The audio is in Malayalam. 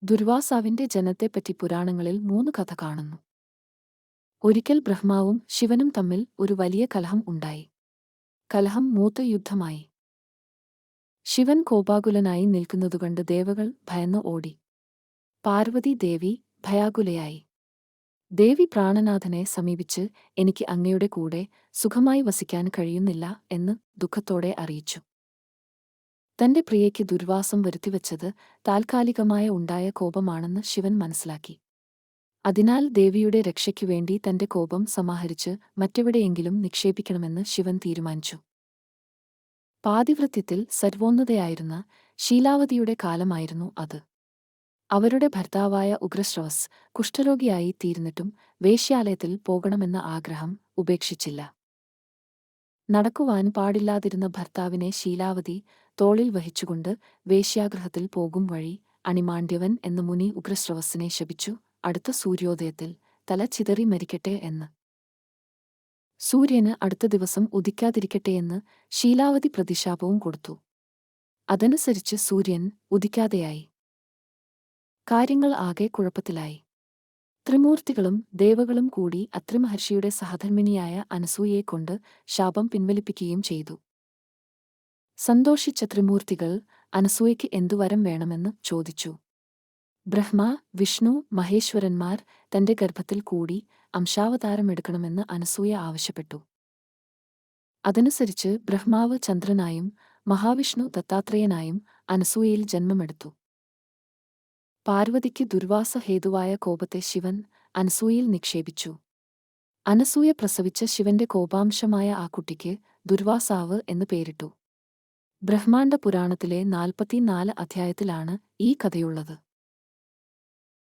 ദുർവാസാവിന്റെ ജനത്തെപ്പറ്റി പുരാണങ്ങളിൽ 3 കഥ കാണുന്നു. ഒരിക്കൽ ബ്രഹ്മാവും ശിവനും തമ്മിൽ ഒരു വലിയ കലഹം ഉണ്ടായി. കലഹം മൂത്ത യുദ്ധമായി. ശിവൻ കോപാകുലനായി നിൽക്കുന്നതുകണ്ട് ദേവകൾ ഭയന്ന് ഓടി. പാർവതി ദേവി ഭയാകുലയായി. ദേവി പ്രാണനാഥനെ സമീപിച്ച് എനിക്ക് അങ്ങയുടെ കൂടെ സുഖമായി വസിക്കാൻ കഴിയുന്നില്ല എന്ന് ദുഃഖത്തോടെ അറിയിച്ചു. തന്റെ പ്രിയയ്ക്ക് ദുർവാസം വരുത്തിവച്ചത് താൽക്കാലികമായ ഉണ്ടായ കോപമാണെന്ന് ശിവൻ മനസ്സിലാക്കി. അതിനാൽ ദേവിയുടെ രക്ഷയ്ക്കുവേണ്ടി തന്റെ കോപം സമാഹരിച്ച് മറ്റെവിടെയെങ്കിലും നിക്ഷേപിക്കണമെന്ന് ശിവൻ തീരുമാനിച്ചു. പാതിവ്രത്യത്തിൽ സർവോന്നതയായിരുന്ന ശീലാവതിയുടെ കാലമായിരുന്നു അത്. അവരുടെ ഭർത്താവായ ഉഗ്രശ്രവസ് കുഷ്ഠരോഗിയായി തീർന്നിട്ടും വേശ്യാലയത്തിൽ പോകണമെന്ന ആഗ്രഹം ഉപേക്ഷിച്ചില്ല. നടക്കുവാൻ പാടില്ലാതിരുന്ന ഭർത്താവിനെ ശീലാവതി തോളിൽ വഹിച്ചുകൊണ്ട് വേശ്യാഗൃഹത്തിൽ പോകും വഴി അണിമാണ്ഡ്യവൻ എന്ന മുനി ഉഗ്രശ്രവസ്സിനെ ശപിച്ചു, അടുത്ത സൂര്യോദയത്തിൽ തല ചിതറി മരിക്കട്ടെ എന്ന്. സൂര്യന് അടുത്ത ദിവസം ഉദിക്കാതിരിക്കട്ടെയെന്ന് ശീലാവതി പ്രതിശാപവും കൊടുത്തു. അതനുസരിച്ച് സൂര്യൻ ഉദിക്കാതെയായി. കാര്യങ്ങൾ ആകെ കുഴപ്പത്തിലായി. ത്രിമൂർത്തികളും ദേവകളും കൂടി അത്രി മഹർഷിയുടെ സഹധർമ്മിണിയായ അനസൂയയെക്കൊണ്ട് ശാപം പിൻവലിപ്പിക്കുകയും ചെയ്തു. സന്തോഷിച്ച ത്രിമൂർത്തികൾ അനസൂയയ്ക്ക് എന്തു വരം വേണമെന്ന് ചോദിച്ചു. ബ്രഹ്മ, വിഷ്ണു, മഹേശ്വരന്മാർ തന്റെ ഗർഭത്തിൽ കൂടി അംശാവതാരമെടുക്കണമെന്ന് അനസൂയ ആവശ്യപ്പെട്ടു. അതനുസരിച്ച് ബ്രഹ്മാവ് ചന്ദ്രനായും മഹാവിഷ്ണു ദത്താത്രേയനായും അനസൂയയിൽ ജന്മമെടുത്തു. പാർവതിക്ക് ദുർവാസ ഹേതുവായ കോപത്തെ ശിവൻ അനസൂയയിൽ നിക്ഷേപിച്ചു. അനസൂയ പ്രസവിച്ച ശിവന്റെ കോപാംശമായ ആ കുട്ടിക്ക് ദുർവാസാവ് എന്ന് പേരിട്ടു. ബ്രഹ്മാണ്ഡ പുരാണത്തിലെ 44 അധ്യായത്തിലാണ് ഈ കഥയുള്ളത്.